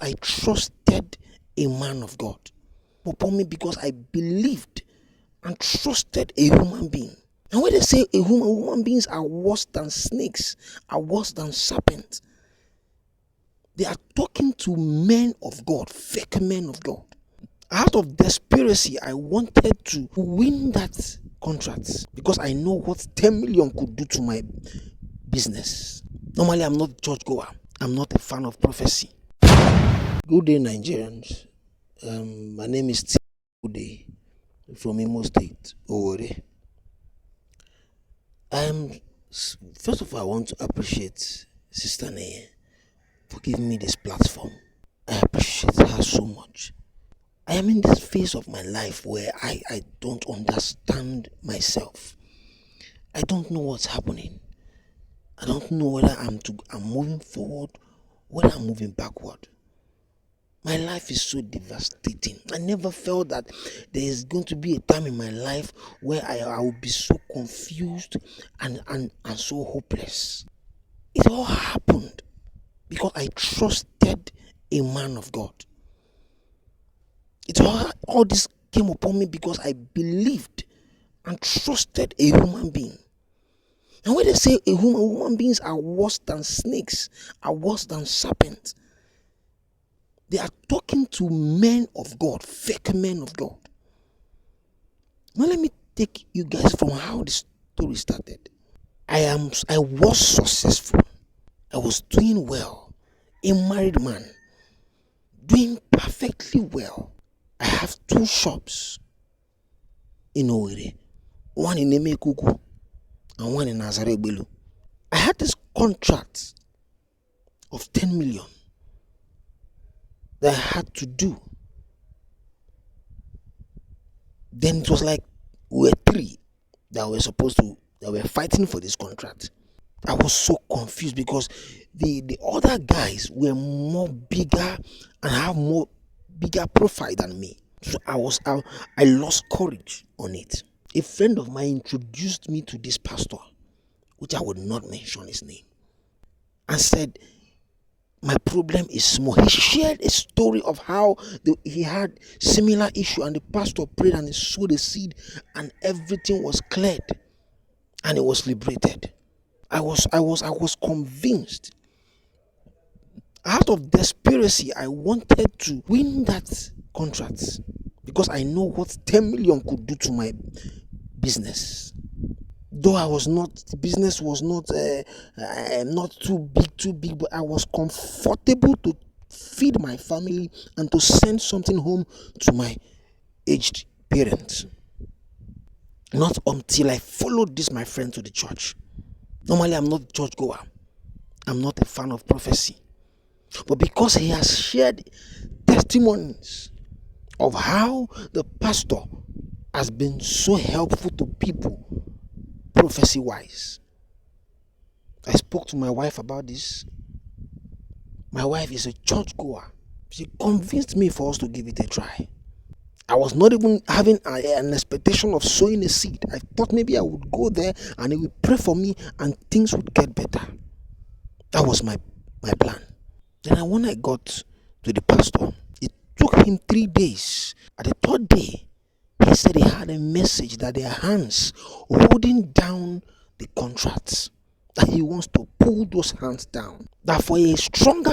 I trusted a man of God upon me because I believed and trusted a human being. And when they say human beings are worse than snakes, are worse than serpents, they are talking to men of God, fake men of God. Out of desperation, I wanted to win that contract because I know what 10 million could do to my business. Normally, I'm not a church goer. I'm not a fan of prophecy. Good day, Nigerians. My name is T. Good day from Imo State, Owerri. First of all, I want to appreciate Sister Neye for giving me this platform. I appreciate her so much. I am in this phase of my life where I don't understand myself. I don't know what's happening. I don't know whether I'm moving forward, whether I'm moving backward. My life is so devastating. I never felt that there is going to be a time in my life where I will be so confused and so hopeless. It all happened because I trusted a man of God. All this came upon me because I believed and trusted a human being. And when they say human beings are worse than snakes, are worse than serpents, they are talking to men of God, fake men of God. Now let me take you guys from how the story started. I was successful. I was doing well. A married man, doing perfectly well. I have 2 shops in Owerri, one in Emekuku and one in Nazarebelu. I had this contract of 10 million that I had to do. Then it was like we were 3 that were fighting for this contract. I was so confused because the other guys were more bigger and have more bigger profile than me. So I lost courage on it. A friend of mine introduced me to this pastor, which I would not mention his name, and said, my problem is small. He shared a story of how he had similar issue and the pastor prayed and he sowed a seed and everything was cleared and he was liberated. I was convinced. Out of desperation, I wanted to win that contract because I know what 10 million could do to my business. Though the business was not too big, but I was comfortable to feed my family and to send something home to my aged parents. Not until I followed my friend to the church. Normally, I'm not a church goer. I'm not a fan of prophecy. But because he has shared testimonies of how the pastor has been so helpful to people, prophecy-wise, I spoke to my wife about this. My wife is a church goer. She convinced me for us to give it a try. I was not even having an expectation of sowing a seed. I thought maybe I would go there and he would pray for me and things would get better. That was my plan. Then when I got to the pastor, it took him 3 days. At the 3rd day, he said he had a message that their hands holding down the contracts, that he wants to pull those hands down. That for a strong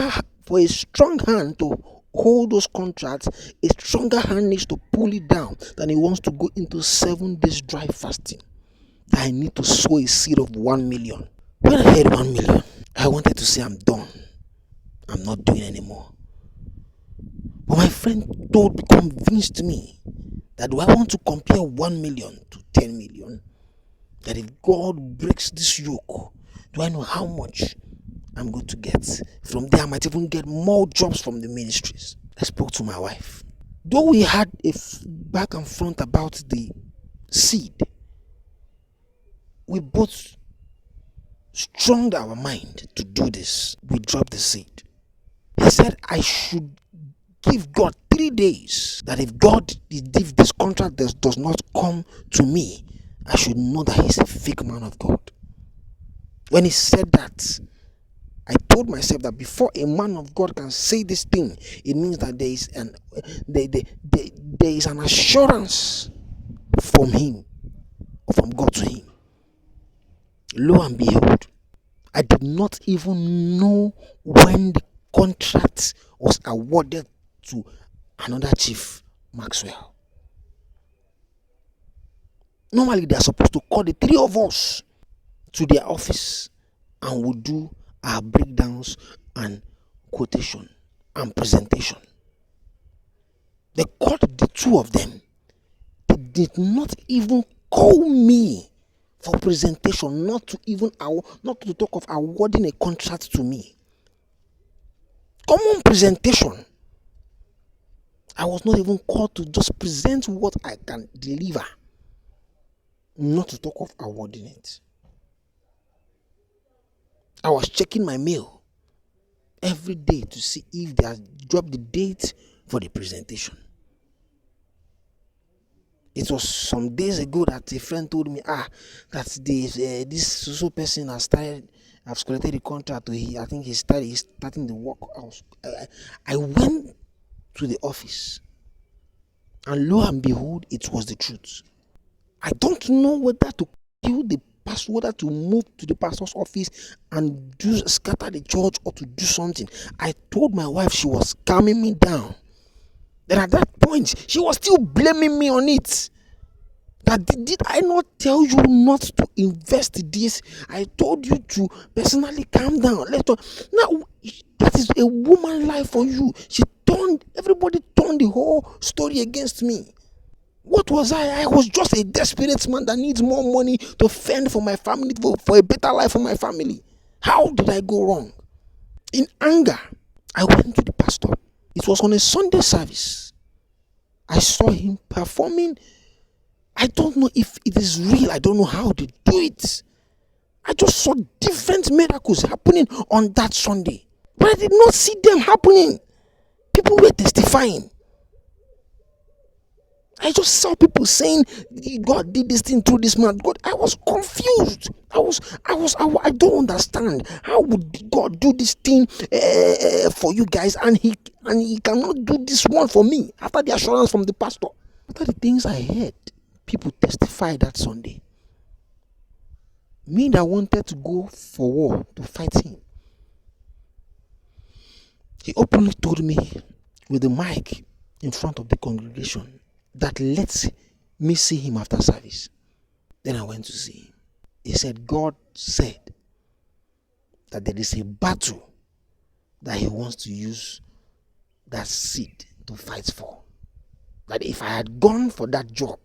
hand to hold those contracts, a stronger hand needs to pull it down. Then he wants to go into 7 days dry fasting. That I need to sow a seed of 1 million. When I heard 1 million, I wanted to say I'm done. I'm not doing anymore. But my friend convinced me that do I want to compare 1 million to 10 million? That if God breaks this yoke, do I know how much I'm going to get? From there, I might even get more jobs from the ministries. I spoke to my wife. Though we had a back and front about the seed, we both stronged our mind to do this. We dropped the seed. He said I should give God 3 days. That if this contract does not come to me, I should know that he's a fake man of God. When he said that, I told myself that before a man of God can say this thing, it means that there is an assurance from him, from God to him. Lo and behold, I did not even know when the contract was awarded to another chief, Maxwell. Normally, they are supposed to call the three of us to their office and we'll do our breakdowns and quotation and presentation. They called the two of them. They did not even call me for presentation, not to talk of awarding a contract to me. Common presentation. I was not even called to just present what I can deliver, not to talk of awarding it. I was checking my mail every day to see if they had dropped the date for the presentation. It was some days ago that a friend told me, that this social person has collected the contract. I think he's starting the work. I went to the office, and lo and behold, it was the truth. I don't know whether to kill the pastor, whether to move to the pastor's office and scatter the church, or to do something. I told my wife, she was calming me down. Then at that point, she was still blaming me on it. That did I not tell you not to invest this? I told you to personally calm down. Now, that is a woman life for you. Everybody turned the whole story against me. What was I? I was just a desperate man that needs more money to fend for my family, for a better life for my family. How did I go wrong? In anger, I went to the pastor. It was on a Sunday service. I saw him performing. I don't know if it is real. I don't know how they do it. I just saw different miracles happening on that Sunday. But I did not see them happening. People were testifying. I just saw people saying, God did this thing through this man. God, I was confused. I don't understand. How would God do this thing for you guys, and he cannot do this one for me after the assurance from the pastor? After the things I heard, people testified that Sunday. Me that wanted to go for war to fight him, he openly told me with the mic in front of the congregation that let me see him after service. Then I went to see him. He said, God said that there is a battle that he wants to use that seed to fight for. That if I had gone for that job,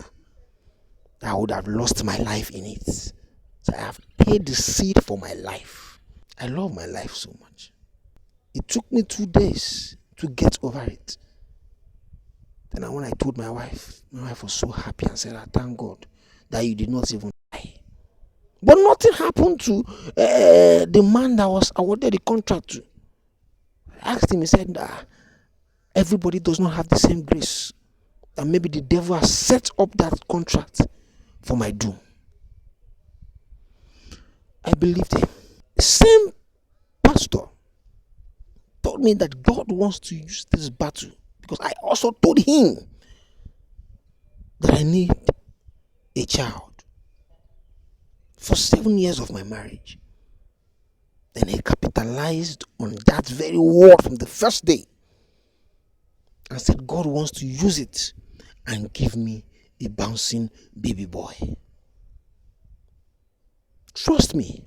I would have lost my life in it. So I have paid the seed for my life. I love my life so much. It took me 2 days to get over it. Then when I told my wife was so happy and said, I thank God that you did not even die. But nothing happened to the man that was awarded the contract to. I asked him, he said, everybody does not have the same grace. And maybe the devil has set up that contract for my doom. I believed him. The same pastor told me that God wants to use this battle, because I also told him that I need a child for 7 years of my marriage. Then he capitalized on that very word from the first day and said God wants to use it and give me a bouncing baby boy. Trust me,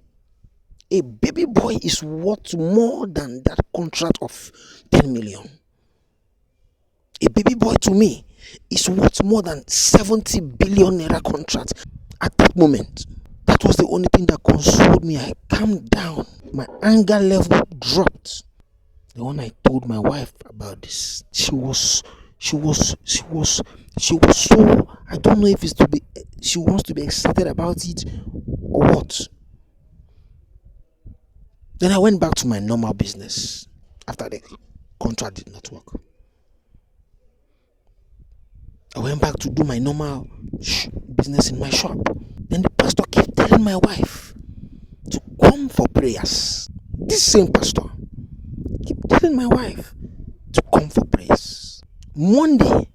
a baby boy is worth more than that contract of 10 million. A baby boy to me is worth more than 70 billion naira contract. At that moment, that was the only thing that consoled me. I calmed down. My anger level dropped. The one I told my wife about this, she was so, I don't know if she wants to be excited about it or what. Then I went back to my normal business after the contract did not work. I went back to do my normal business in my shop. Then the pastor kept telling my wife to come for prayers. this same pastor keep telling my wife to come for prayers. Monday,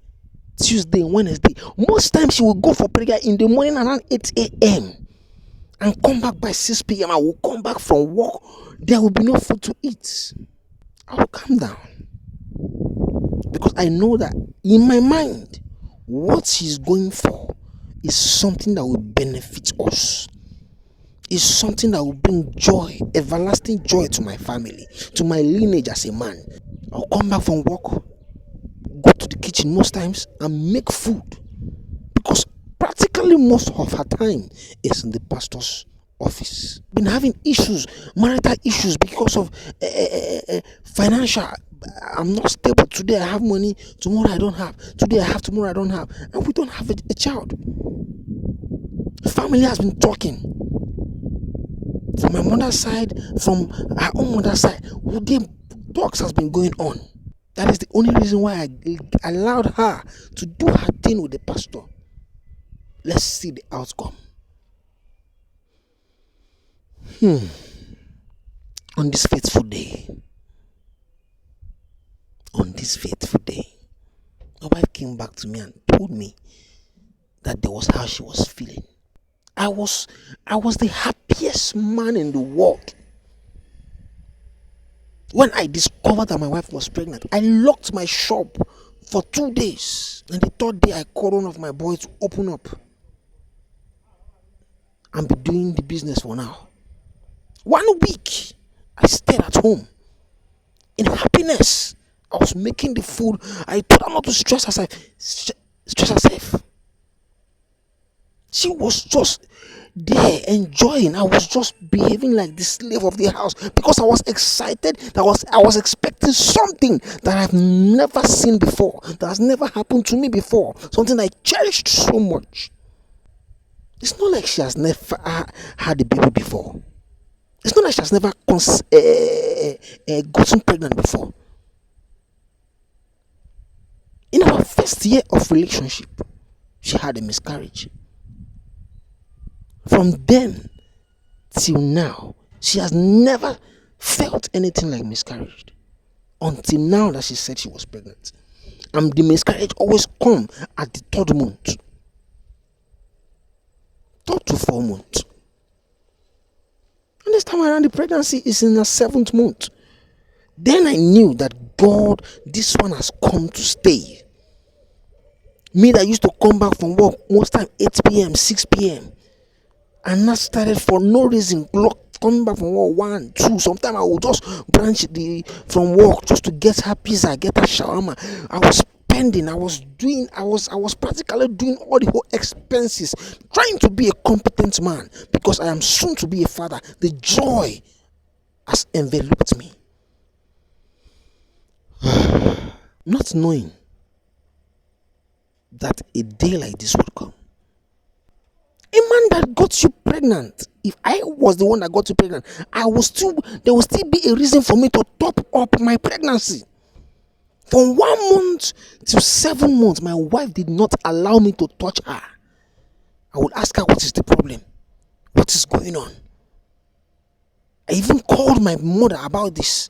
Tuesday, Wednesday. Most times she will go for prayer in the morning around 8 a.m. and come back by 6 p.m. I will come back from work. There will be no food to eat. I will calm down. Because I know that in my mind, what she's going for is something that will benefit us. Is something that will bring joy, everlasting joy to my family, to my lineage as a man. I'll come back from work, go to the kitchen most times and make food. Because practically most of her time is in the pastor's office. Been having issues, marital issues because of financial. I'm not stable. Today I have money, tomorrow I don't have. Today I have, tomorrow I don't have. And we don't have a child. The family has been talking. From my mother's side, from her own mother's side, the talks has been going on. That is the only reason why I allowed her to do her thing with the pastor. Let's see the outcome. On this faithful day, my wife came back to me and told me that there was how she was feeling. I was the happiest man in the world. When I discovered that my wife was pregnant, I locked my shop for 2 days. And the third day, I called one of my boys to open up and be doing the business for now. 1 week, I stayed at home in happiness. I was making the food. I told her not to stress herself. She was just there enjoying. I was just behaving like the slave of the house because I was excited. I was expecting something that I've never seen before, that has never happened to me before, something I cherished so much. It's not like she has never had a baby before. It's not like she has never gotten pregnant before. In our first year of relationship, she had a miscarriage. From then till now, she has never felt anything like miscarriage until now that she said she was pregnant. And the miscarriage always come at the 3rd month, 3rd to 4 months. And this time around, the pregnancy is in the 7th month. Then I knew that God, this one has come to stay. Me that used to come back from work most time 8 p.m., 6 p.m. and not started for no reason, coming back from work 1, 2. Sometimes I would just branch from work just to get her pizza, get her shawarma. I was spending, I was practically doing all the whole expenses, trying to be a competent man because I am soon to be a father. The joy has enveloped me. Not knowing that a day like this would come. A man that got you pregnant, if I was the one that got you pregnant, there will still be a reason for me to top up my pregnancy. From 1 month to 7 months, my wife did not allow me to touch her. I would ask her, what is the problem? What is going on? I even called my mother about this.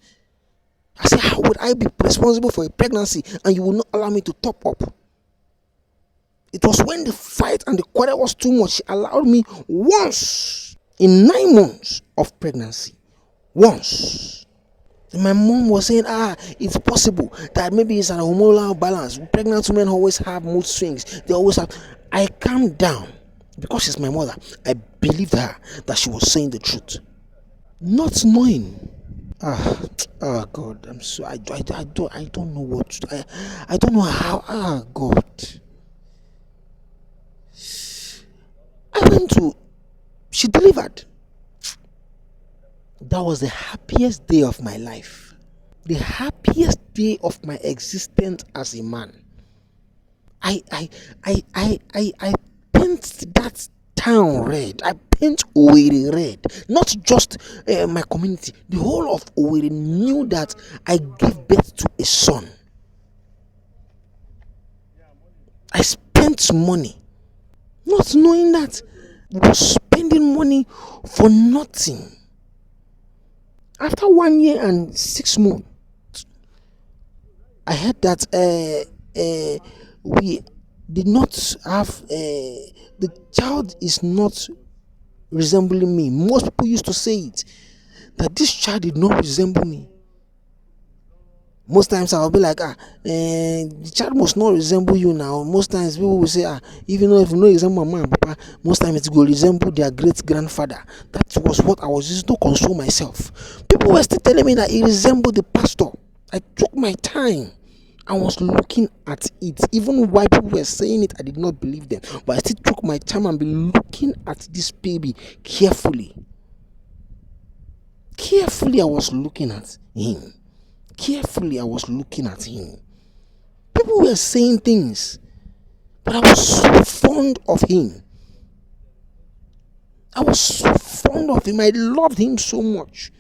I said, how would I be responsible for a pregnancy and you will not allow me to top up? It was when the fight and the quarrel was too much. She allowed me once in 9 months of pregnancy. Once. And my mom was saying, it's possible that maybe it's an hormonal balance. Pregnant women always have mood swings. They always have. I calmed down because she's my mother. I believed her that she was saying the truth. Not knowing. God, I'm so I don't know what to, I don't know how. God. She delivered. That was the happiest day of my life. The happiest day of my existence as a man. I paint that town red. I paint Owerri red. Not just my community. The whole of Owerri knew that I gave birth to a son. I spent money, not knowing that I was spending money for nothing. After 1 year and 6 months, I heard that we did not have the child is not resembling me. Most people used to say it, that this child did not resemble me. Most times I'll be like, the child must not resemble you now. Most times people will say, even though if you know resemble mama and papa, most times it will resemble their great grandfather. That was what I was using to console myself. People were still telling me that it resembled the pastor. I took my time. I was looking at it. Even while people were saying it, I did not believe them. But I still took my time and be looking at this baby carefully. Carefully, I was looking at him. Carefully, I was looking at him. People were saying things, but I was so fond of him. I was so fond of him. I loved him so much.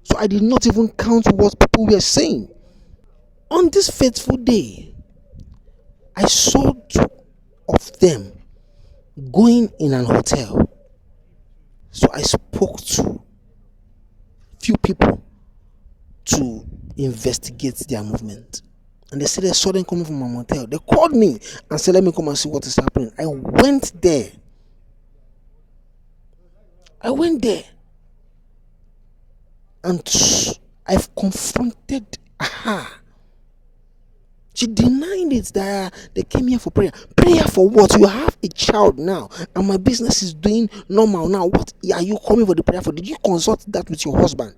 So I did not even count what people were saying. On this fateful day, I saw two of them going in an hotel. So I spoke to few people to investigate their movement. And they said they saw them coming from a motel. They called me and said, let me come and see what is happening. I went there. And I've confronted her. She denied it that they came here for prayer. Prayer for what? You have a child now, and my business is doing normal now. What are you coming for the prayer for? Did you consult that with your husband?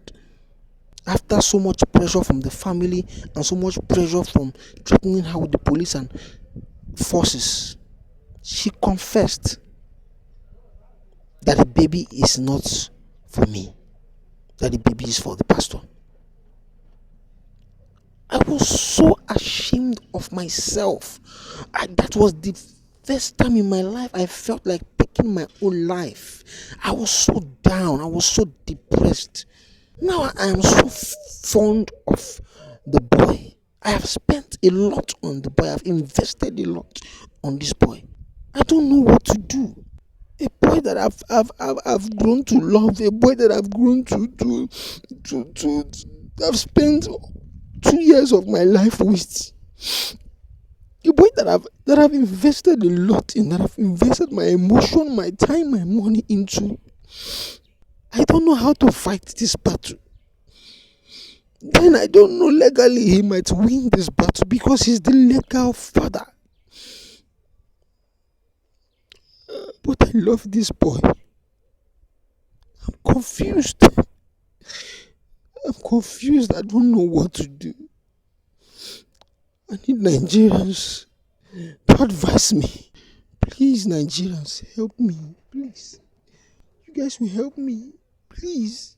After so much pressure from the family and so much pressure from threatening her with the police and forces, she confessed that the baby is not for me, that the baby is for the pastor. I was so ashamed of myself. That was the first time in my life I felt like taking my own life. I was so down. I was so depressed. Now I am so fond of the boy. I have spent a lot on the boy. I have invested a lot on this boy. I don't know what to do. A boy that I've grown to love. A boy that I've grown to I've spent 2 years of my life with. A boy that I've invested a lot in. That I've invested my emotion, my time, my money into. I don't know how to fight this battle. Then I don't know, legally he might win this battle because he's the legal father. But I love this boy. I'm confused. I don't know what to do. I need Nigerians to advise me. Please, Nigerians, help me. Please. You guys will help me. Please.